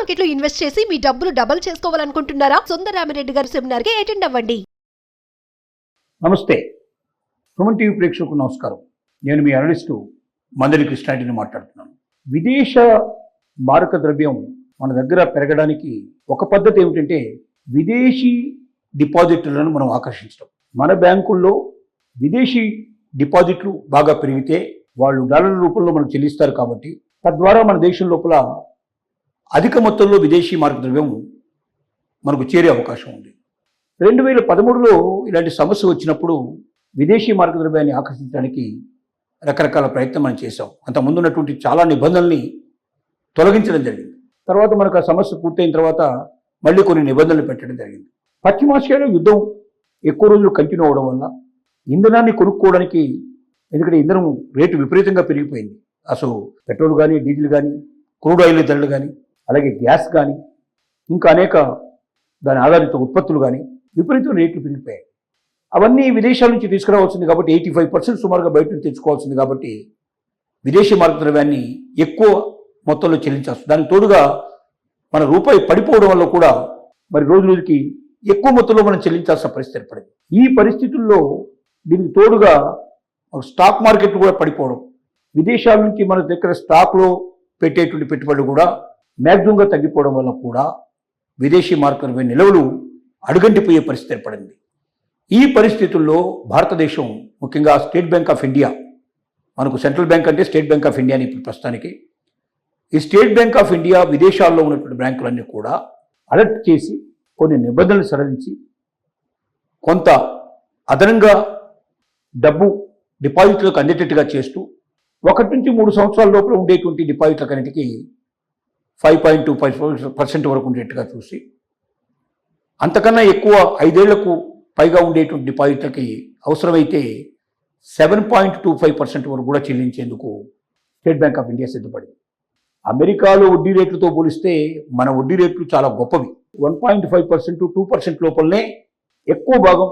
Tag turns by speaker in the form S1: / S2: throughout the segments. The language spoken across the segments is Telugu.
S1: మార్కెట్ లో ఇన్వెస్ట్ చేసి మీ డబ్బులు డబుల్ చేసుకోవాలనుకుంటున్నారా? సుందరరామిరెడ్డి గారి సెమినార్ కి అటెండ్ అవ్వండి.
S2: నమస్తే, సుమన్ టీవీ ప్రేక్షకులకు నమస్కారం. నేను మీ అనలిస్టు మందలి కృష్ణారెడ్డిని మాట్లాడుతున్నాను. విదేశ మారక ద్రవ్యం మన దగ్గర పెరగడానికి ఒక పద్ధతి ఏమిటంటే విదేశీ డిపాజిట్లను మనం ఆకర్షించడం. మన బ్యాంకుల్లో విదేశీ డిపాజిట్లు బాగా పెరిగితే వాళ్ళు డాలర్ల రూపంలో మనకు చెల్లిస్తారు కాబట్టి తద్వారా మన దేశం లోపల అధిక మొత్తంలో విదేశీ మారక ద్రవ్యం మనకు చేరే అవకాశం ఉంది. 2013లో ఇలాంటి సమస్య వచ్చినప్పుడు విదేశీ మారక ద్రవ్యాన్ని ఆకర్షించడానికి రకరకాల ప్రయత్నం మనం చేసాం. అంతకుముందు ఉన్నటువంటి చాలా నిబంధనల్ని తొలగించడం జరిగింది. తర్వాత మనకు ఆ సమస్య పూర్తయిన తర్వాత మళ్ళీ కొన్ని నిబంధనలు పెట్టడం జరిగింది. పశ్చిమాసియాలో యుద్ధం ఎక్కువ రోజులు కంటిన్యూ అవడం వల్ల ఇంధనాన్ని కొనుక్కోవడానికి, ఎందుకంటే ఇంధనం రేటు విపరీతంగా పెరిగిపోయింది. అసలు పెట్రోల్ కానీ, డీజిల్ కానీ, క్రూడ్ ఆయిల్ ధరలు కానీ, అలాగే గ్యాస్ కానీ, ఇంకా అనేక దాని ఆధారిత ఉత్పత్తులు కానీ విపరీతమైన రేట్లు పెరిగిపోయాయి. అవన్నీ విదేశాల నుంచి తీసుకురావాల్సింది కాబట్టి 85% సుమారుగా బయట నుంచి తెచ్చుకోవాల్సింది కాబట్టి విదేశీ మారక ద్రవ్యాన్ని ఎక్కువ మొత్తంలో చెల్లించాల్సి. దానికి తోడుగా మన రూపాయి పడిపోవడం వల్ల కూడా మరి రోజు రోజుకి ఎక్కువ మొత్తంలో మనం చెల్లించాల్సిన పరిస్థితి ఏర్పడింది. ఈ పరిస్థితుల్లో దీనికి తోడుగా స్టాక్ మార్కెట్ కూడా పడిపోవడం, విదేశాల నుంచి మన దగ్గర స్టాక్లో పెట్టేటువంటి పెట్టుబడులు కూడా మ్యాక్సిమంగా తగ్గిపోవడం వల్ల కూడా విదేశీ మారక ద్రవ్య నిల్వలు అడుగంటిపోయే పరిస్థితి ఏర్పడింది. ఈ పరిస్థితుల్లో భారతదేశం, ముఖ్యంగా స్టేట్ బ్యాంక్ ఆఫ్ ఇండియా, మనకు సెంట్రల్ బ్యాంక్ అంటే స్టేట్ బ్యాంక్ ఆఫ్ ఇండియా అని ఇప్పుడు ప్రస్తుతానికి, ఈ స్టేట్ బ్యాంక్ ఆఫ్ ఇండియా విదేశాల్లో ఉన్నటువంటి బ్యాంకులన్నీ కూడా అలర్ట్ చేసి కొన్ని నిబంధనలు సడలించి కొంత అదనంగా డబ్బు డిపాజిట్లకు అందేటట్టుగా చేస్తూ 1 నుంచి 3 సంవత్సరాల లోపల ఉండేటువంటి డిపాజిట్లకు అన్నిటికీ 5.25% వరకు ఉండేట్టుగా చూసి, అంతకన్నా ఎక్కువ 5 ఏళ్లకు పైగా ఉండేటువంటి డిపాజిట్లకి అవసరమైతే 7.25% వరకు కూడా చెల్లించేందుకు స్టేట్ బ్యాంక్ ఆఫ్ ఇండియా సిద్ధపడింది. అమెరికాలో వడ్డీ రేట్లతో పోలిస్తే మన వడ్డీ రేట్లు చాలా గొప్పవి. 1.5%, 2% లోపలనే ఎక్కువ భాగం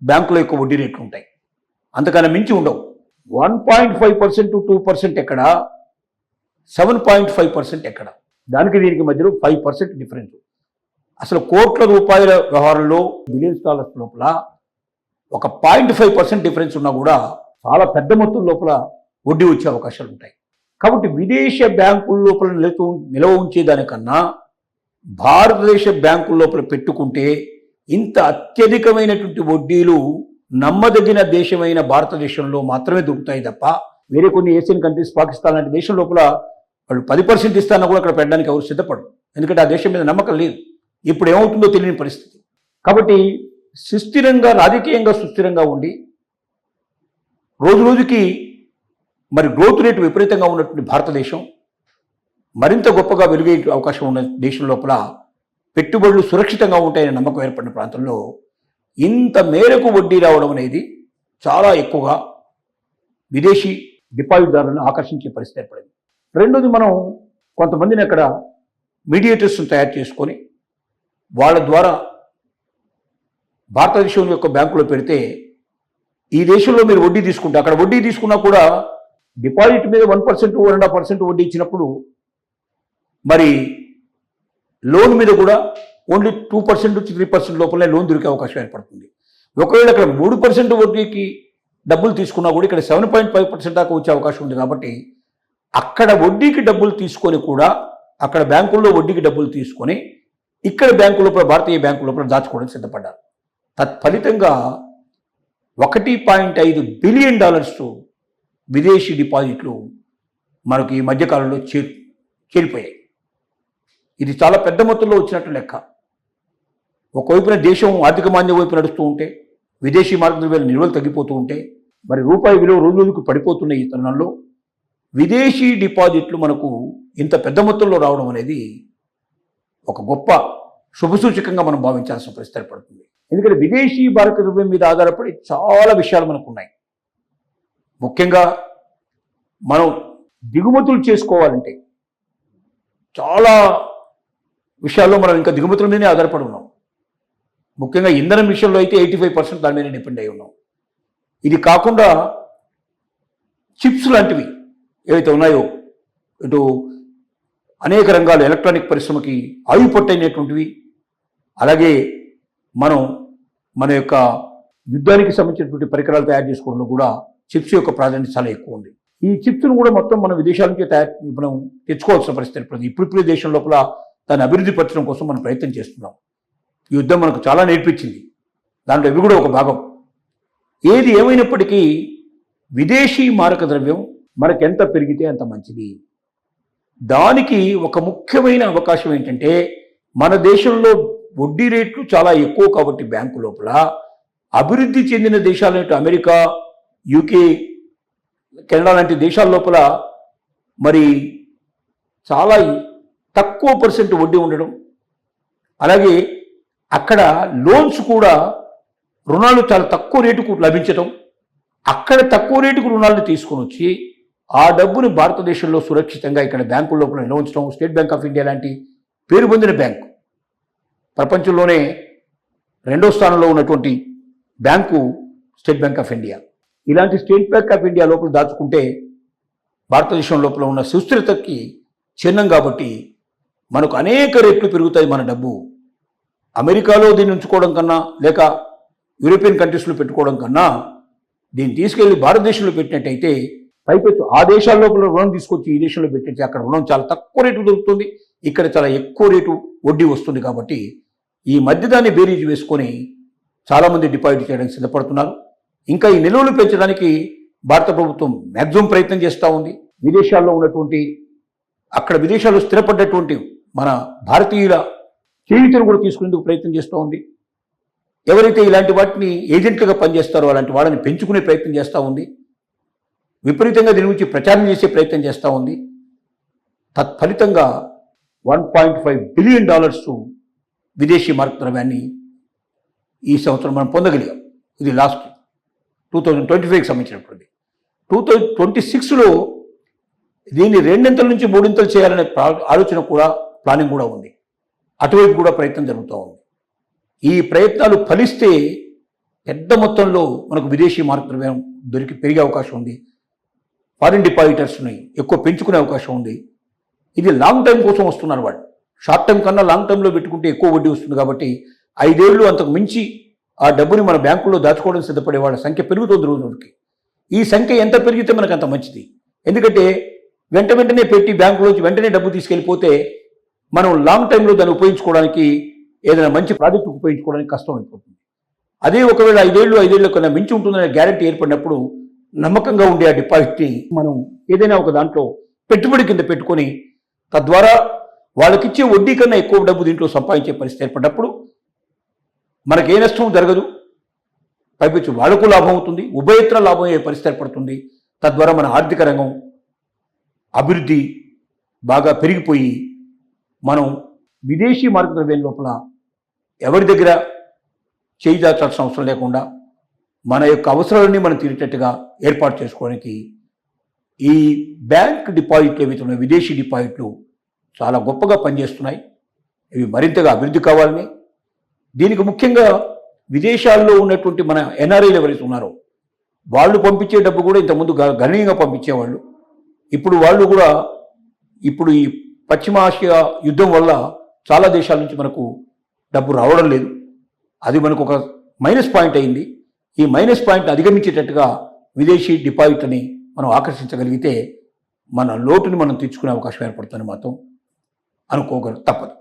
S2: బ్యాంకులో ఎక్కువ వడ్డీ రేట్లు ఉంటాయి. అంతకన్నా మించి ఉండవు. 1.5%, 2% ఎక్కడ, 7.5% ఎక్కడ, దానికి దీనికి మధ్యలో 5% డిఫరెన్స్. అసలు కోట్ల రూపాయల వ్యవహారంలో బిలియన్స్ డాలర్స్ లోపల ఒక 0.5% డిఫరెన్స్ ఉన్నా కూడా చాలా పెద్ద మొత్తం లోపల వడ్డీ వచ్చే అవకాశాలు ఉంటాయి. కాబట్టి విదేశ బ్యాంకుల లోపల నిల్వ ఉంచేదానికన్నా భారతదేశ బ్యాంకుల లోపల పెట్టుకుంటే ఇంత అత్యధికమైనటువంటి వడ్డీలు నమ్మదగిన దేశమైన భారతదేశంలో మాత్రమే దొరుకుతాయి తప్ప వేరే కొన్ని ఏషియన్ కంట్రీస్, పాకిస్తాన్ లాంటి దేశం లోపల వాళ్ళు 10% ఇస్తానా కూడా అక్కడ పెట్టడానికి ఎవరు సిద్ధపడరు. ఎందుకంటే ఆ దేశం మీద నమ్మకం లేదు. ఇప్పుడు ఏమవుతుందో తెలియని పరిస్థితి. కాబట్టి సుస్థిరంగా, రాజకీయంగా సుస్థిరంగా ఉండి రోజు రోజుకి మరి గ్రోత్ రేటు విపరీతంగా ఉన్నటువంటి భారతదేశం మరింత గొప్పగా వెలుగే అవకాశం ఉన్న దేశం లోపల పెట్టుబడులు సురక్షితంగా ఉంటాయనే నమ్మకం ఏర్పడిన ప్రాంతంలో ఇంత మేరకు వడ్డీ రావడం అనేది చాలా ఎక్కువగా విదేశీ డిపాజిట్దారులను ఆకర్షించే పరిస్థితి ఏర్పడింది. రెండోది, మనం కొంతమందిని అక్కడ మీడియేటర్స్ను తయారు చేసుకొని వాళ్ళ ద్వారా భారతదేశం యొక్క బ్యాంకులో పెడితే ఈ దేశంలో మీరు వడ్డీ తీసుకుంటే, అక్కడ వడ్డీ తీసుకున్నా కూడా డిపాజిట్ మీద 1%, 1.5% వడ్డీ ఇచ్చినప్పుడు మరి లోన్ మీద కూడా ఓన్లీ 2% నుంచి 3% లోపలనే లోన్ దొరికే అవకాశం ఏర్పడుతుంది. ఒకవేళ అక్కడ 3% వడ్డీకి డబ్బులు తీసుకున్నా కూడా ఇక్కడ 7.5% దాకా వచ్చే అవకాశం ఉంది. కాబట్టి అక్కడ వడ్డీకి డబ్బులు తీసుకొని కూడా, అక్కడ బ్యాంకుల్లో వడ్డీకి డబ్బులు తీసుకొని ఇక్కడ బ్యాంకు లోపల, భారతీయ బ్యాంకు లోపల దాచుకోవడానికి సిద్ధపడ్డారు. తత్ఫలితంగా $1.5 బిలియన్ విదేశీ డిపాజిట్లు మనకు ఈ మధ్యకాలంలో చేరిపోయాయి. ఇది చాలా పెద్ద మొత్తంలో వచ్చినట్టు లెక్క. ఒకవైపున దేశం ఆర్థిక మాంద్యం వైపు నడుస్తూ ఉంటే, విదేశీ మారక ద్రవ్యాల నిల్వలు తగ్గిపోతూ ఉంటే, మరి రూపాయి విలువ రోజు రోజుకు పడిపోతున్న ఈ తరుణంలో విదేశీ డిపాజిట్లు మనకు ఇంత పెద్ద మొత్తంలో రావడం అనేది ఒక గొప్ప శుభసూచకంగా మనం భావించాల్సిన పరిస్థితి ఏర్పడుతుంది. ఎందుకంటే విదేశీ మారక ద్రవ్యం మీద ఆధారపడి చాలా విషయాలు మనకు ఉన్నాయి. ముఖ్యంగా మనం దిగుమతులు చేసుకోవాలంటే చాలా విషయాల్లో మనం ఇంకా దిగుమతుల మీదనే ఆధారపడి ఉన్నాం. ముఖ్యంగా ఇంధనం విషయంలో అయితే 85% దాని మీద డిపెండ్ అయి ఉన్నాం. ఇది కాకుండా చిప్స్ లాంటివి ఏవైతే ఉన్నాయో, ఇటు అనేక రంగాలు ఎలక్ట్రానిక్ పరిశ్రమకి ఆయుపట్టైనటువంటివి. అలాగే మన యొక్క యుద్ధానికి సంబంధించినటువంటి పరికరాలు తయారు చేసుకోవడంలో కూడా చిప్స్ యొక్క ప్రాధాన్యత చాలా ఎక్కువ ఉంది. ఈ చిప్స్ను కూడా మొత్తం మన విదేశాల నుంచి మనం తెచ్చుకోవాల్సిన పరిస్థితి ఏర్పడింది. ఇప్పుడు దేశం లోపల దాన్ని అభివృద్ధి పరచడం కోసం మనం ప్రయత్నం చేస్తున్నాం. ఈ యుద్ధం మనకు చాలా నేర్పించింది. దాంట్లో ఇవి కూడా ఒక భాగం. ఏది ఏమైనప్పటికీ విదేశీ మారక ద్రవ్యం మనకెంత పెరిగితే అంత మంచిది. దానికి ఒక ముఖ్యమైన అవకాశం ఏంటంటే, మన దేశంలో వడ్డీ రేట్లు చాలా ఎక్కువ కాబట్టి బ్యాంకు లోపల అభివృద్ధి చెందిన దేశాలు అమెరికా, యూకే, కెనడా లాంటి దేశాల లోపల మరి చాలా తక్కువ పర్సెంట్ వడ్డీ ఉండడం, అలాగే అక్కడ లోన్స్ కూడా రుణాలు చాలా తక్కువ రేటుకు లభించడం, అక్కడ తక్కువ రేటుకు రుణాలను తీసుకొని వచ్చి ఆ డబ్బుని భారతదేశంలో సురక్షితంగా ఇక్కడ బ్యాంకుల లోపల నిల్వ ఉంచడం. స్టేట్ బ్యాంక్ ఆఫ్ ఇండియా లాంటి పేరు పొందిన బ్యాంకు, ప్రపంచంలోనే 2వ స్థానంలో ఉన్నటువంటి bank state bank of India. ఇలాంటి స్టేట్ బ్యాంక్ ఆఫ్ ఇండియా లోపల దాచుకుంటే భారతదేశం లోపల ఉన్న సుస్థిరతకి చిహ్నం కాబట్టి మనకు అనేక రెట్లు పెరుగుతాయి మన డబ్బు. అమెరికాలో దీన్ని ఉంచుకోవడం కన్నా, లేక యూరోపియన్ కంట్రీస్లో పెట్టుకోవడం కన్నా, దీన్ని తీసుకెళ్లి భారతదేశంలో పెట్టినట్టయితే పైపెచ్చు ఆ దేశాల లోపల రుణం తీసుకొచ్చి ఈ దేశంలో పెట్టినట్టు అక్కడ రుణం చాలా తక్కువ రేటు దొరుకుతుంది, ఇక్కడ చాలా ఎక్కువ రేటు వడ్డీ వస్తుంది. కాబట్టి ఈ మధ్యదాన్ని బేరీజ్ వేసుకొని చాలామంది డిపాజిట్ చేయడానికి సిద్ధపడుతున్నారు. ఇంకా ఈ నిల్వలు పెంచడానికి భారత ప్రభుత్వం మ్యాక్సిమం ప్రయత్నం చేస్తూ ఉంది. విదేశాల్లో ఉన్నటువంటి, అక్కడ విదేశాల్లో స్థిరపడ్డటువంటి మన భారతీయుల చేయుతను కూడా తీసుకునేందుకు ప్రయత్నం చేస్తూ ఉంది. ఎవరైతే ఇలాంటి వాటిని ఏజెంట్లుగా పనిచేస్తారో అలాంటి వాళ్ళని పెంచుకునే ప్రయత్నం చేస్తూ ఉంది. విపరీతంగా దీని గురించి ప్రచారం చేసే ప్రయత్నం చేస్తూ ఉంది. తత్ఫలితంగా $1.5 బిలియన్ విదేశీ మారక ద్రవ్యాన్ని ఈ సంవత్సరం మనం పొందగలిగాం. ఇది లాస్ట్ 2025కి సంబంధించినటువంటి. 2026లో దీన్ని 2 నుంచి 3 చేయాలనే ఆలోచన కూడా, ప్లానింగ్ కూడా ఉంది. అటువైపు కూడా ప్రయత్నం జరుగుతూ ఉంది. ఈ ప్రయత్నాలు ఫలిస్తే పెద్ద మొత్తంలో మనకు విదేశీ మారక ద్రవ్యం పెరిగే అవకాశం ఉంది. ఫారిన్ డిపాజిటర్స్ని ఎక్కువ పెంచుకునే అవకాశం ఉంది. ఇది లాంగ్ టైం కోసం వస్తున్నారు వాళ్ళు. షార్ట్ టైం కన్నా లాంగ్ టైంలో పెట్టుకుంటే ఎక్కువ వడ్డీ వస్తుంది. కాబట్టి 5 ఏళ్ళు అంతకు మించి ఆ డబ్బుని మన బ్యాంకుల్లో దాచుకోవడం సిద్ధపడే వాళ్ళ సంఖ్య పెరుగుతుంది రోజుకి. ఈ సంఖ్య ఎంత పెరిగితే మనకు అంత మంచిది. ఎందుకంటే వెంటనే పెట్టి బ్యాంకులోంచి వెంటనే డబ్బు తీసుకెళ్ళిపోతే మనం లాంగ్ టైంలో దాన్ని ఉపయోగించుకోవడానికి, ఏదైనా మంచి ప్రాజెక్టు ఉపయోగించుకోవడానికి కష్టం అయిపోతుంది. అదే ఒకవేళ 5 ఏళ్ళ కన్నా మించి ఉంటుందనే గ్యారెంటీ ఏర్పడినప్పుడు నమ్మకంగా ఉండే ఆ డిపాజిట్ని మనం ఏదైనా ఒక దాంట్లో పెట్టుబడి కింద పెట్టుకొని, తద్వారా వాళ్ళకిచ్చే వడ్డీ కన్నా ఎక్కువ డబ్బు దీంట్లో సంపాదించే పరిస్థితి ఏర్పడినప్పుడు మనకే నష్టం జరగదు, పైపెచ్చు వాళ్లకు లాభం అవుతుంది, ఉభయత్ర లాభం అయ్యే పరిస్థితి ఏర్పడుతుంది. తద్వారా మన ఆర్థిక రంగం అభివృద్ధి బాగా పెరిగిపోయి మనం విదేశీ మారక ద్రవ్యం లోపల ఎవరి దగ్గర చేయి దాచాల్సిన అవసరం లేకుండా మన యొక్క అవసరాలన్నీ మనం తీరేటట్టుగా ఏర్పాటు చేసుకోవడానికి ఈ బ్యాంక్ డిపాజిట్లు ఏవైతే ఉన్నాయో, విదేశీ డిపాజిట్లు చాలా గొప్పగా పనిచేస్తున్నాయి. ఇవి మరింతగా అభివృద్ధి కావాలని, దీనికి ముఖ్యంగా విదేశాల్లో ఉన్నటువంటి మన ఎన్ఆర్ఐలు ఎవరైతే ఉన్నారో వాళ్ళు పంపించే డబ్బు కూడా ఇంతకుముందు గణనీయంగా పంపించేవాళ్ళు. ఇప్పుడు వాళ్ళు కూడా ఈ పశ్చిమ ఆసియా యుద్ధం వల్ల చాలా దేశాల నుంచి మనకు డబ్బు రావడం లేదు. అది మనకు ఒక మైనస్ పాయింట్ అయింది. ఈ మైనస్ పాయింట్ అధిగమించేటట్టుగా విదేశీ డిపాజిట్ని మనం ఆకర్షించగలిగితే మన లోటుని మనం తీర్చుకునే అవకాశం ఏర్పడుతుందని మాత్రం అనుకోగల తప్పదు.